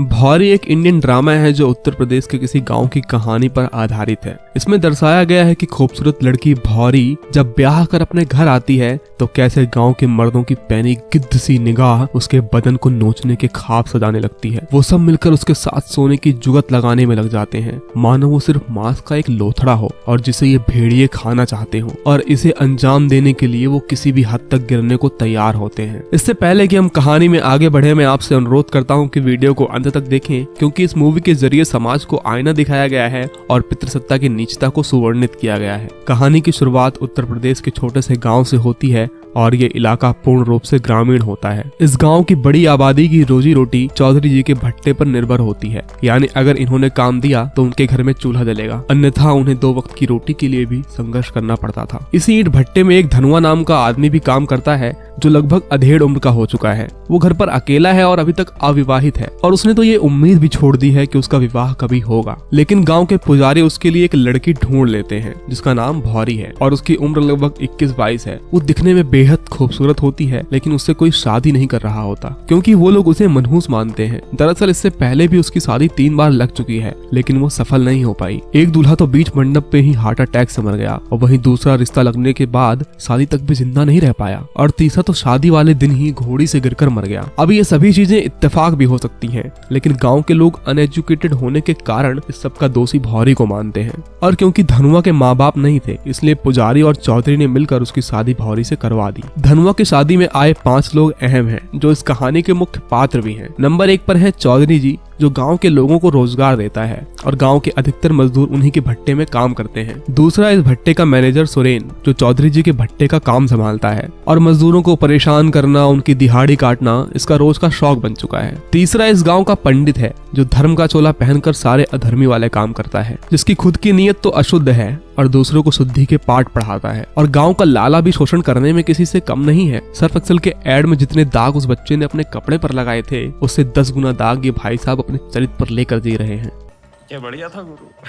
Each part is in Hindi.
भौरी एक इंडियन ड्रामा है जो उत्तर प्रदेश के किसी गांव की कहानी पर आधारित है। इसमें दर्शाया गया है कि खूबसूरत लड़की भौरी जब ब्याह कर अपने घर आती है तो कैसे गांव के मर्दों की पैनी गिद्ध सी निगाह उसके बदन को नोचने के ख्वाब सजाने लगती है। वो सब मिलकर उसके साथ सोने की जुगत लगाने में लग जाते हैं, मानो वो सिर्फ मांस का एक लोथड़ा हो और जिसे ये भेड़िए खाना चाहते हो, और इसे अंजाम देने के लिए वो किसी भी हद तक गिरने को तैयार होते हैं। इससे पहले कि हम कहानी में आगे बढ़े, मैं आपसे अनुरोध करता हूँ कि वीडियो को अंत तक देखें, क्योंकि इस मूवी के जरिए समाज को आईना दिखाया गया है और पितृसत्ता की नीचता को सुवर्णित किया गया है। कहानी की शुरुआत उत्तर प्रदेश के छोटे से गांव से होती है और ये इलाका पूर्ण रूप से ग्रामीण होता है। इस गांव की बड़ी आबादी की रोजी रोटी चौधरी जी के भट्टे पर निर्भर होती है, यानी अगर इन्होंने काम दिया तो उनके घर में चूल्हा जलेगा, अन्यथा उन्हें 2 वक्त की रोटी के लिए भी संघर्ष करना पड़ता था। इसी ईंट भट्टे में एक धनुआ नाम का आदमी भी काम करता है जो लगभग अधेड़ उम्र का हो चुका है। वो घर पर अकेला है और अभी तक अविवाहित है और उसने तो ये उम्मीद भी छोड़ दी है कि उसका विवाह कभी होगा। लेकिन गांव के पुजारी उसके लिए एक लड़की ढूंढ लेते हैं जिसका नाम भौरी है और उसकी उम्र लगभग 21-22 है। वो दिखने में बेहद खूबसूरत होती है, लेकिन उससे कोई शादी नहीं कर रहा होता क्योंकि वो लोग उसे मनहूस मानते हैं। दरअसल इससे पहले भी उसकी शादी 3 बार लग चुकी है, लेकिन वो सफल नहीं हो पाई। एक दूल्हा तो बीच मंडप पे ही हार्ट अटैक से मर गया और वहीं दूसरा रिश्ता लगने के बाद शादी तक भी जिंदा नहीं रह पाया और तीसरा तो शादी वाले दिन ही घोड़ी से गिरकर मर गया। अब ये सभी चीजें इत्तेफाक भी हो सकती हैं, लेकिन गांव के लोग अनएजुकेटेड होने के कारण इस सब का दोषी भौरी को मानते हैं। और क्योंकि धनुआ के माँ बाप नहीं थे, इसलिए पुजारी और चौधरी ने मिलकर उसकी शादी भौरी से करवा दी। धनुआ की शादी में आए 5 लोग अहम हैं, जो इस कहानी के मुख्य पात्र भी हैं। नंबर 1 पर है चौधरी जी, जो गांव के लोगों को रोजगार देता है और गांव के अधिकतर मजदूर उन्हीं के भट्टे में काम करते हैं। दूसरा इस भट्टे का मैनेजर सुरेन, जो चौधरी जी के भट्टे का काम संभालता है और मजदूरों को परेशान करना, उनकी दिहाड़ी काटना इसका रोज का शौक बन चुका है। तीसरा इस गांव का पंडित है, जो धर्म का चोला पहनकर सारे अधर्मी वाले काम करता है, जिसकी खुद की नीयत तो अशुद्ध है और दूसरों को शुद्धि के पाठ पढ़ाता है। और गांव का लाला भी शोषण करने में किसी से कम नहीं है। सर्फ एक्सेल के एड में जितने दाग उस बच्चे ने अपने कपड़े पर लगाए थे, उससे 10 गुना दाग ये भाई साहब अपने चरित्र पर लेकर जी रहे हैं। क्या बढ़िया था गुरु।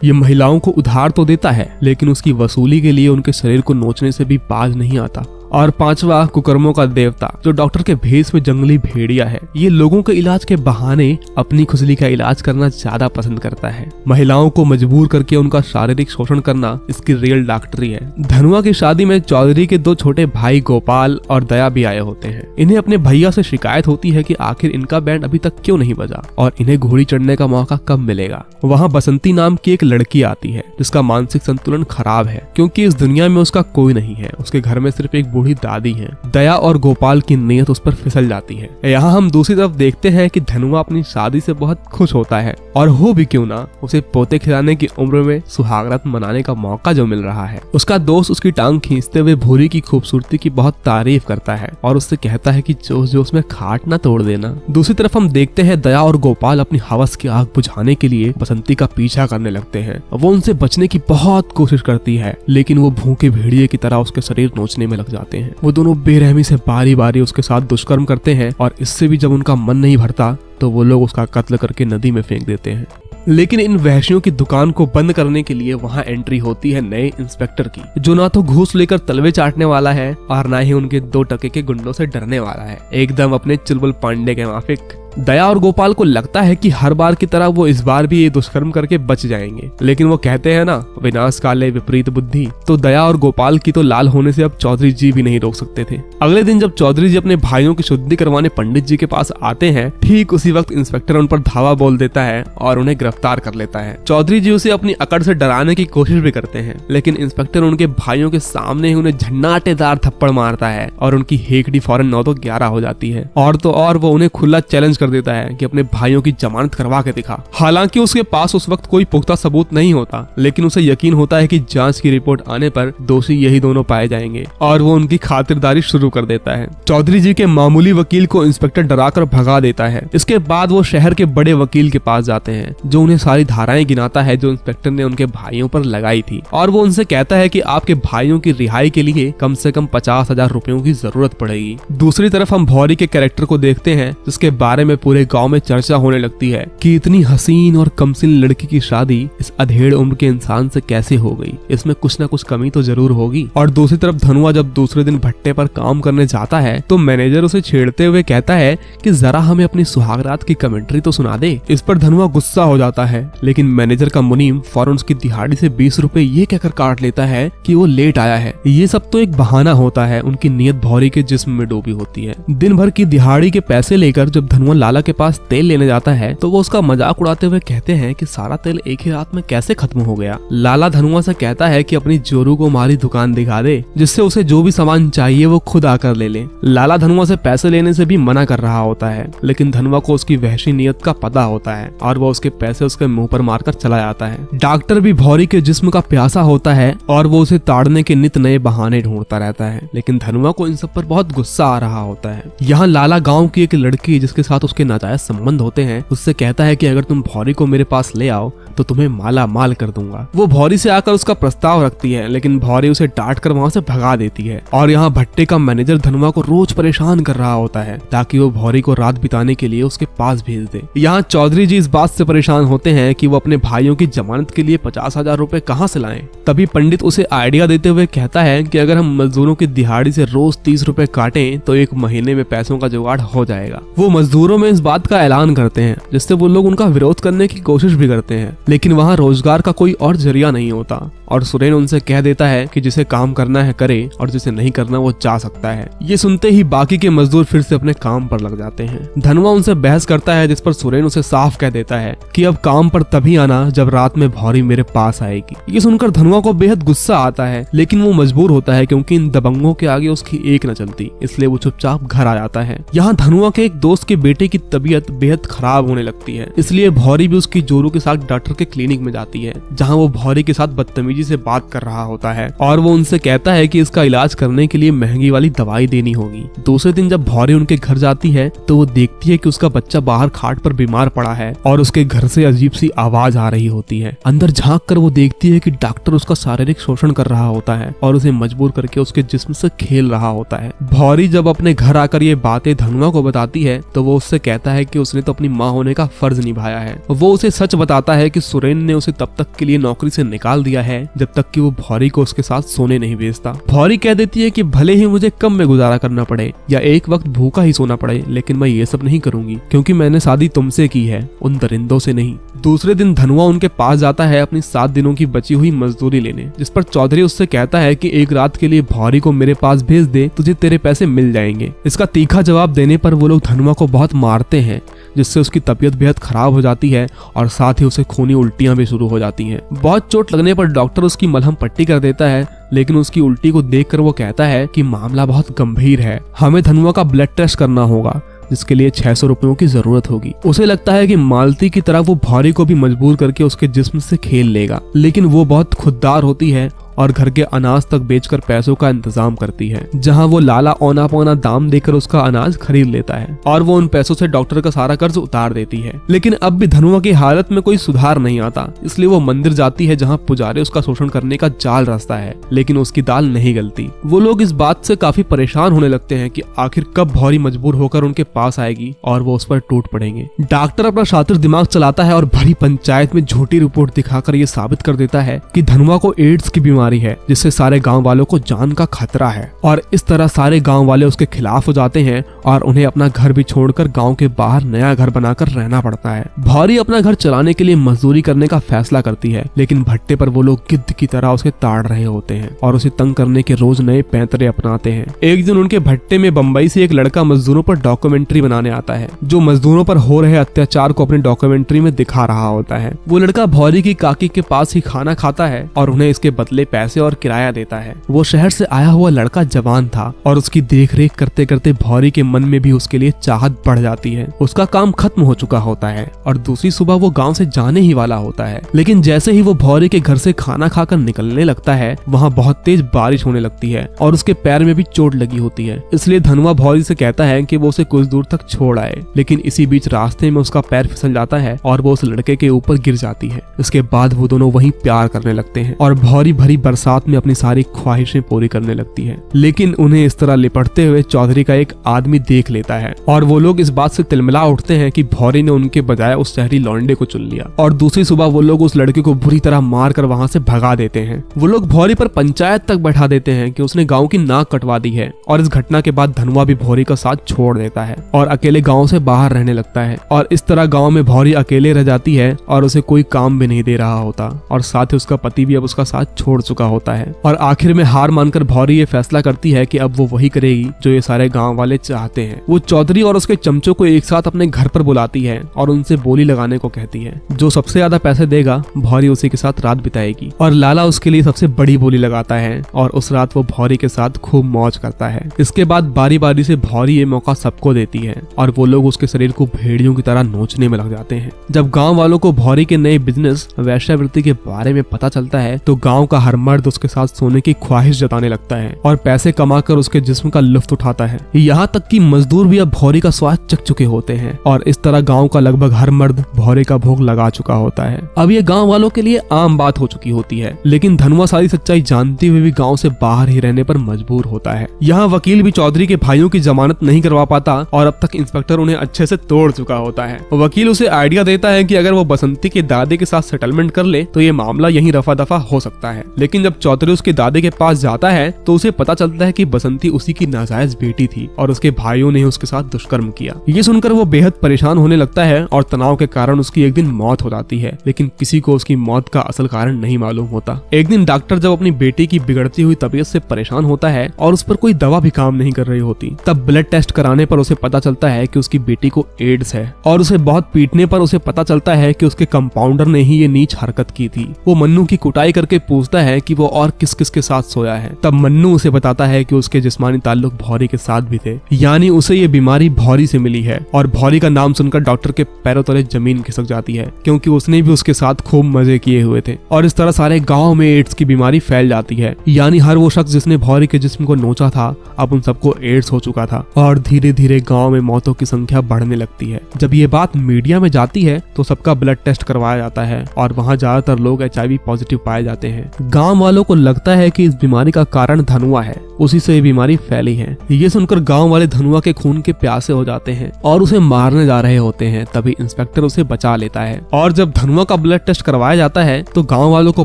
ये महिलाओं को उधार तो देता है, लेकिन उसकी वसूली के लिए उनके शरीर को नोचने से भी बाज नहीं आता। और 5वां कुकर्मों का देवता, जो डॉक्टर के भेष में जंगली भेड़िया है। ये लोगों के इलाज के बहाने अपनी खुजली का इलाज करना ज्यादा पसंद करता है। महिलाओं को मजबूर करके उनका शारीरिक शोषण करना इसकी रियल डॉक्टरी है। धनुआ की शादी में चौधरी के 2 छोटे भाई गोपाल और दया भी आए होते हैं। इन्हें अपने भैया से शिकायत होती है कि आखिर इनका बैंड अभी तक क्यों नहीं बजा और इन्हें घोड़ी चढ़ने का मौका कब मिलेगा। वहाँ बसंती नाम की एक लड़की आती है जिसका मानसिक संतुलन खराब है, क्योंकि इस दुनिया में उसका कोई नहीं है। उसके घर में सिर्फ एक बूढ़ी दादी है। दया और गोपाल की नीयत उस पर फिसल जाती है। यहाँ हम दूसरी तरफ देखते हैं कि धनुआ अपनी शादी से बहुत खुश होता है और हो भी क्यों ना, उसे पोते खिलाने की उम्र में सुहागरात मनाने का मौका जो मिल रहा है। उसका दोस्त उसकी टांग खींचते हुए भूरी की खूबसूरती की बहुत तारीफ करता है और उससे कहता है कि जोश जोश में खाट ना तोड़ देना। दूसरी तरफ हम देखते हैं दया और गोपाल अपनी हवस की आग बुझाने के लिए बसंती का पीछा करने लगते हैं। वो उनसे बचने की बहुत कोशिश करती है, लेकिन वो भूखे भेड़िए की तरह उसके शरीर नोचने में लग जाते हैं। वो दोनों बेरहमी से बारी बारी उसके साथ दुष्कर्म करते हैं और इससे भी जब उनका मन नहीं भरता तो वो लोग उसका कत्ल करके नदी में फेंक देते हैं। लेकिन इन वहशियों की दुकान को बंद करने के लिए वहाँ एंट्री होती है नए इंस्पेक्टर की, जो ना तो घूस लेकर तलवे चाटने वाला है और ना ही उनके 2 टके के गुंडों से डरने वाला है। एकदम अपने चुलबुल पांडे के माफिक। दया और गोपाल को लगता है कि हर बार की तरह वो इस बार भी ये दुष्कर्म करके बच जाएंगे, लेकिन वो कहते हैं ना, विनाश काले विपरीत बुद्धि। तो दया और गोपाल की तो लाल होने से अब चौधरी जी भी नहीं रोक सकते थे। अगले दिन जब चौधरी जी अपने भाइयों की शुद्धि करवाने पंडित जी के पास आते हैं, ठीक उसी वक्त इंस्पेक्टर उन पर धावा बोल देता है और उन्हें गिरफ्तार कर लेता है। चौधरी जी उसे अपनी अकड़ से डराने की कोशिश भी करते हैं, लेकिन इंस्पेक्टर उनके भाइयों के सामने ही उन्हें झन्नाटेदार थप्पड़ मारता है और उनकी हेकड़ी फौरन 9 तो 11 हो जाती है। और तो और वो उन्हें खुला चैलेंज कर देता है कि अपने भाइयों की जमानत करवा के दिखा। हालांकि उसके पास उस वक्त कोई पुख्ता सबूत नहीं होता, लेकिन उसे यकीन होता है कि जांच की रिपोर्ट आने पर दोषी यही दोनों पाए जाएंगे और वो उनकी खातिरदारी शुरू कर देता है। चौधरी जी के मामूली वकील को इंस्पेक्टर डराकर भगा देता है। इसके बाद वो शहर के बड़े वकील के पास जाते हैं, जो उन्हें सारी धाराएं गिनाता है जो इंस्पेक्टर ने उनके भाइयों पर लगाई थी, और वो उनसे कहता है कि आपके भाइयों की रिहाई के लिए कम से कम 50,000 रुपयों की जरूरत पड़ेगी। दूसरी तरफ हम भौरी के कैरेक्टर को देखते हैं, जिसके बारे में में पूरे गांव में चर्चा होने लगती है कि इतनी हसीन और कमसिन लड़की की शादी इस अधेड़ उम्र के इंसान से कैसे हो गई, इसमें कुछ ना कुछ कमी तो जरूर होगी। और दूसरी तरफ धनुआ जब दूसरे दिन भट्टे पर काम करने जाता है तो मैनेजर उसे छेड़ते हुए कहता है कि जरा हमें अपनी सुहागरात की कमेंट्री तो सुना दे। इस पर धनुआ गुस्सा हो जाता है, लेकिन मैनेजर का मुनीम फौरन उसकी दिहाड़ी से 20 रुपए ये कहकर काट लेता है कि वो लेट आया है। ये सब तो एक बहाना होता है, उनकी नीयत भौरी के जिस्म में डूबी होती है। दिन भर की दिहाड़ी के पैसे लेकर जब धनुआ लाला के पास तेल लेने जाता है तो वो उसका मजाक उड़ाते हुए कहते हैं कि सारा तेल एक ही रात में कैसे खत्म हो गया। लाला धनुआ से कहता है कि अपनी जोरू को हमारी दुकान दिखा दे, जिससे उसे जो भी सामान चाहिए वो खुद आकर ले ले। लाला धनुआ से पैसे लेने से भी मना कर रहा होता है, लेकिन धनुआ को उसकी वहशी नीयत का पता होता है और वो उसके पैसे उसके मुंह पर मारकर चला जाता है। डॉक्टर भी भौरी के जिस्म का प्यासा होता है और वो उसे ताड़ने के नित नए बहाने ढूंढता रहता है, लेकिन धनुआ को इन सब पर बहुत गुस्सा आ रहा होता है। यहाँ लाला गाँव की एक लड़की जिसके साथ उसके नाजायज संबंध होते हैं उससे कहता है कि अगर तुम भौरी को मेरे पास ले आओ तो तुम्हें माला माल कर दूंगा। वो भौरी से आकर उसका प्रस्ताव रखती है, लेकिन भौरी उसे डांट कर वहाँ से भगा देती है। और यहाँ भट्टे का मैनेजर धनुआ को रोज परेशान कर रहा होता है ताकि वो भौरी को रात बिताने के लिए उसके पास भेज दे। यहाँ चौधरी जी इस बात से परेशान होते हैं कि वो अपने भाइयों की जमानत के लिए 50,000 रुपए कहाँ से लाएं। तभी पंडित उसे आइडिया देते हुए कहता है कि अगर हम मजदूरों की दिहाड़ी से रोज 30 रुपए काटें तो 1 महीने में पैसों का जुगाड़ हो जाएगा। वो मजदूरों में इस बात का ऐलान करते हैं, जिससे वो लोग उनका विरोध करने की कोशिश भी करते हैं, लेकिन वहाँ रोजगार का कोई और जरिया नहीं होता और सुरेन उनसे कह देता है कि जिसे काम करना है करे और जिसे नहीं करना वो जा सकता है। ये सुनते ही बाकी के मजदूर फिर से अपने काम पर लग जाते हैं। धनुआ उनसे बहस करता है, जिस पर सुरेन उसे साफ कह देता है कि अब काम पर तभी आना जब रात में भौरी मेरे पास आएगी। ये सुनकर धनुआ को बेहद गुस्सा आता है, लेकिन वो मजबूर होता है क्योंकि इन दबंगों के आगे उसकी एक न चलती, इसलिए वो चुपचाप घर आ जाता है। यहाँ धनुआ के एक दोस्त के बेटे की तबीयत बेहद खराब होने लगती है, इसलिए भौरी भी उसकी जोरू के साथ डॉक्टर के क्लिनिक में जाती है, जहाँ वो भौरी के साथ बदतमीजी से बात कर रहा होता है और वो उनसे कहता है कि इसका इलाज करने के लिए महंगी वाली दवाई देनी होगी। दूसरे दिन जब भौरी उनके घर जाती है तो वो देखती है कि उसका बच्चा बाहर खाट पर बीमार पड़ा है और उसके घर से अजीब सी आवाज आ रही होती है। अंदर झांक कर वो देखती है कि डॉक्टर उसका शारीरिक शोषण कर रहा होता है और उसे मजबूर करके उसके जिस्म से खेल रहा होता है। भौरी जब अपने घर आकर ये बातें धनुआ को बताती है तो वो उससे कहता है कि उसने तो अपनी माँ होने का फर्ज निभाया है। वो उसे सच बताता है कि सुरेन ने उसे तब तक के लिए नौकरी से निकाल दिया है जब तक कि वो भौरी को उसके साथ सोने नहीं भेजता। भौरी कह देती है कि भले ही मुझे कम में गुजारा करना पड़े या एक वक्त भूखा ही सोना पड़े, लेकिन मैं ये सब नहीं करूंगी क्योंकि मैंने शादी तुमसे की है, उन दरिंदों से नहीं। दूसरे दिन धनुआ उनके पास जाता है अपनी 7 दिनों की बची हुई मजदूरी लेने, जिस पर चौधरी उससे कहता है कि एक रात के लिए भौरी को मेरे पास भेज दे, तुझे तेरे पैसे मिल जाएंगे। इसका तीखा जवाब देने पर वो लोग धनुआ को बहुत मारते हैं, जिससे उसकी तबीयत बेहद खराब हो जाती है और साथ ही उसे खूनी उल्टियां भी शुरू हो जाती हैं। बहुत चोट लगने पर डॉक्टर उसकी मलहम पट्टी कर देता है, लेकिन उसकी उल्टी को देखकर वो कहता है कि मामला बहुत गंभीर है, हमें धनुआ का ब्लड टेस्ट करना होगा, जिसके लिए 600 रुपयों की जरूरत होगी। उसे लगता है कि मालती की तरह वो भौरी को भी मजबूर करके उसके जिस्म से खेल लेगा, लेकिन वो बहुत खुददार होती है और घर के अनाज तक बेचकर पैसों का इंतजाम करती है, जहां वो लाला औना पौना दाम देकर उसका अनाज खरीद लेता है और वो उन पैसों से डॉक्टर का सारा कर्ज उतार देती है। लेकिन अब भी धनुआ की हालत में कोई सुधार नहीं आता, इसलिए वो मंदिर जाती है जहां पुजारी उसका शोषण करने का जाल रचता है, लेकिन उसकी दाल नहीं गलती। वो लोग इस बात से काफी परेशान होने लगते हैं कि आखिर कब भौरी मजबूर होकर उनके पास आएगी और वो उस पर टूट पड़ेंगे। डॉक्टर अपना शातिर दिमाग चलाता है और भरी पंचायत में झूठी रिपोर्ट दिखाकर ये साबित कर देता है कि धनुआ को एड्स की बीमारी है, जिससे सारे गांव वालों को जान का खतरा है और इस तरह सारे गांव वाले उसके खिलाफ हो जाते हैं और उन्हें अपना घर भी छोड़कर गांव के बाहर नया घर बनाकर रहना पड़ता है। भौरी अपना घर चलाने के लिए मजदूरी करने का फैसला करती है, लेकिन भट्टे पर वो लोग गिद्ध की तरह उसे ताड़ रहे होते हैं और उसे तंग करने के रोज नए पैंतरे अपनाते हैं। एक दिन उनके भट्टे में बम्बई से एक लड़का मजदूरों पर डॉक्यूमेंट्री बनाने आता है, जो मजदूरों पर हो रहे अत्याचार को अपनी डॉक्यूमेंट्री में दिखा रहा होता है। वो लड़का भौरी की काकी के पास ही खाना खाता है और उन्हें इसके बदले पैसे और किराया देता है। वो शहर से आया हुआ लड़का जवान था और उसकी देखरेख करते करते भौरी के मन में भी उसके लिए चाहत बढ़ जाती है। उसका काम खत्म हो चुका होता है और दूसरी सुबह वो गांव से जाने ही वाला होता है, लेकिन जैसे ही वो भौरी के घर से खाना खाकर निकलने लगता है, वहाँ बहुत तेज बारिश होने लगती है और उसके पैर में भी चोट लगी होती है। इसलिए धनुआ भौरी से कहता है कि वो उसे कुछ दूर तक छोड़ आए, लेकिन इसी बीच रास्ते में उसका पैर फिसल जाता है और वो उस लड़के के ऊपर गिर जाती है। इसके बाद वो दोनों वहीं प्यार करने लगते हैं और भौरी भरी बरसात में अपनी सारी ख्वाहिशें पूरी करने लगती है। लेकिन उन्हें इस तरह लिपटते हुए चौधरी का एक आदमी देख लेता है और वो लोग इस बात से तिलमिला उठते हैं कि भौरी ने उनके बजाय उस शहरी लौंडे को चुन लिया और दूसरी सुबह वो लोग उस लड़के को बुरी तरह मार कर वहाँ से भगा देते हैं। वो लोग भौरी पर पंचायत तक बैठा देते हैं कि उसने गाँव की नाक कटवा दी है और इस घटना के बाद धनुआ भी भौरी का साथ छोड़ देता है और अकेले गाँव से बाहर रहने लगता है। और इस तरह गाँव में भौरी अकेले रह जाती है और उसे कोई काम भी नहीं दे रहा होता और साथ ही उसका पति भी अब उसका साथ छोड़ चुका होता है। और आखिर में हार मानकर भौरी ये फैसला करती है कि अब वो वही करेगी जो ये सारे गांव वाले चाहते हैं। वो चौधरी और उसके चमचों को एक साथ अपने घर पर बुलाती है और उनसे बोली लगाने को कहती है। जो सबसे ज्यादा पैसे देगा भौरी उसी के साथ रात बिताएगी और लाला उसके लिए सबसे बड़ी बोली लगाता है और उस रात वो भौरी के साथ खूब मौज करता है। इसके बाद बारी बारी से भौरी ये मौका सबको देती है और वो लोग उसके शरीर को भेड़ियों की तरह नोचने में लग जाते हैं। जब गाँव वालों को भौरी के नए बिजनेस वैश्यावृत्ति के बारे में पता चलता है तो गाँव का हर मर्द उसके साथ सोने की ख्वाहिश जताने लगता है और पैसे कमाकर उसके जिस्म का लुत्फ उठाता है। यहाँ तक कि मजदूर भी अब भौरी का स्वाद चख चुके होते हैं और इस तरह गांव का लगभग हर मर्द भौरे का भोग लगा चुका होता है। अब ये गांव वालों के लिए आम बात हो चुकी होती है, लेकिन धनुआ सारी सच्चाई जानते हुए भी गांव से बाहर ही रहने पर मजबूर होता है। यहाँ वकील भी चौधरी के भाइयों की जमानत नहीं करवा पाता और अब तक इंस्पेक्टर उन्हें अच्छे से तोड़ चुका होता है। वकील उसे आइडिया देता है कि अगर वो बसंती के दादे के साथ सेटलमेंट कर ले तो ये मामला यहीं रफा दफा हो सकता है। लेकिन जब चौधरी उसके दादे के पास जाता है तो उसे पता चलता है कि बसंती उसी की नाजायज बेटी थी और उसके भाइयों ने उसके साथ दुष्कर्म किया। ये सुनकर वो बेहद परेशान होने लगता है और तनाव के कारण उसकी एक दिन मौत हो जाती है, लेकिन किसी को उसकी मौत का असल कारण नहीं मालूम होता। एक दिन डॉक्टर जब अपनी बेटी की बिगड़ती हुई तबीयत से परेशान होता है और उस पर कोई दवा भी काम नहीं कर रही होती, तब ब्लड टेस्ट कराने पर उसे पता चलता है कि उसकी बेटी को एड्स है और उसे बहुत पीटने पर उसे पता चलता है कि उसके कंपाउंडर ने ही ये नीच हरकत की थी। वो मन्नू की कुटाई करके पूछता है कि वो और किस किस के साथ सोया है। तब मन्नू उसे बताता है कि उसके जिस्मानी ताल्लुक भौरी के साथ भी थे, यानी उसे ये बीमारी भौरी से मिली है। और भौरी का नाम सुनकर डॉक्टर के पैरों तले जमीन खिसक जाती है, क्योंकि उसने भी उसके साथ खूब मजे किए हुए थे। और इस तरह सारे गांव में एड्स की बीमारी फैल जाती है, यानी हर वो शख्स जिसने भौरी के जिस्म को नोचा था अब उन सबको एड्स हो चुका था। और धीरे धीरे गाँव में मौतों की संख्या बढ़ने लगती है। जब ये बात मीडिया में जाती है तो सबका ब्लड टेस्ट करवाया जाता है और वहाँ ज्यादातर लोग HIV पॉजिटिव पाए जाते हैं। गाँव वालों को लगता है कि इस बीमारी का कारण धनुआ है, उसी से ये बीमारी फैली है। ये सुनकर गांव वाले धनुआ के खून के प्यासे हो जाते हैं और उसे मारने जा रहे होते हैं। तभी इंस्पेक्टर उसे बचा लेता है और जब धनुआ का ब्लड टेस्ट करवाया जाता है तो गांव वालों को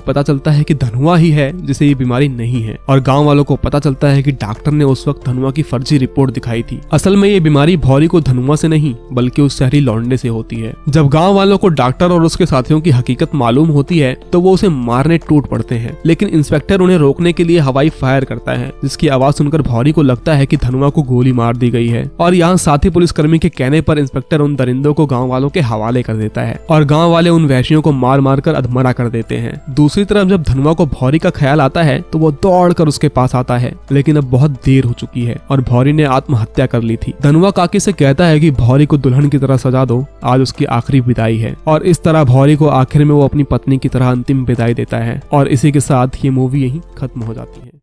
पता चलता है कि धनुआ ही है जिसे ये बीमारी नहीं है। और गांव वालों को पता चलता है कि डॉक्टर ने उस वक्त धनुआ की फर्जी रिपोर्ट दिखाई थी। असल में ये बीमारी भौरी को धनुआ से नहीं बल्कि उस शहरी लौंडे से होती है। जब गाँव वालों को डॉक्टर और उसके साथियों की हकीकत मालूम होती है तो वो उसे मारने टूट पड़ते हैं, लेकिन इंस्पेक्टर उन्हें रोकने के लिए हवाई फायर करता है, जिसकी आवाज सुनकर भौरी को लगता है कि धनुआ को गोली मार दी गई है। और यहाँ साथी पुलिसकर्मी के कहने पर इंस्पेक्टर उन दरिंदों को गांव वालों के हवाले कर देता है और गांव वाले उन वैश्यों को मार मार कर अधमरा कर देते हैं। दूसरी तरफ जब धनुआ को भौरी का ख्याल आता है तो वो दौड़ कर उसके पास आता है, लेकिन अब बहुत देर हो चुकी है और भौरी ने आत्महत्या कर ली थी। धनुआ काकी से कहता है कि भौरी को दुल्हन की तरह सजा दो, आज उसकी आखिरी विदाई है। और इस तरह भौरी को आखिर में वो अपनी पत्नी की तरह अंतिम विदाई देता है और इसी के साथ ये मूवी यहीं खत्म हो जाती है।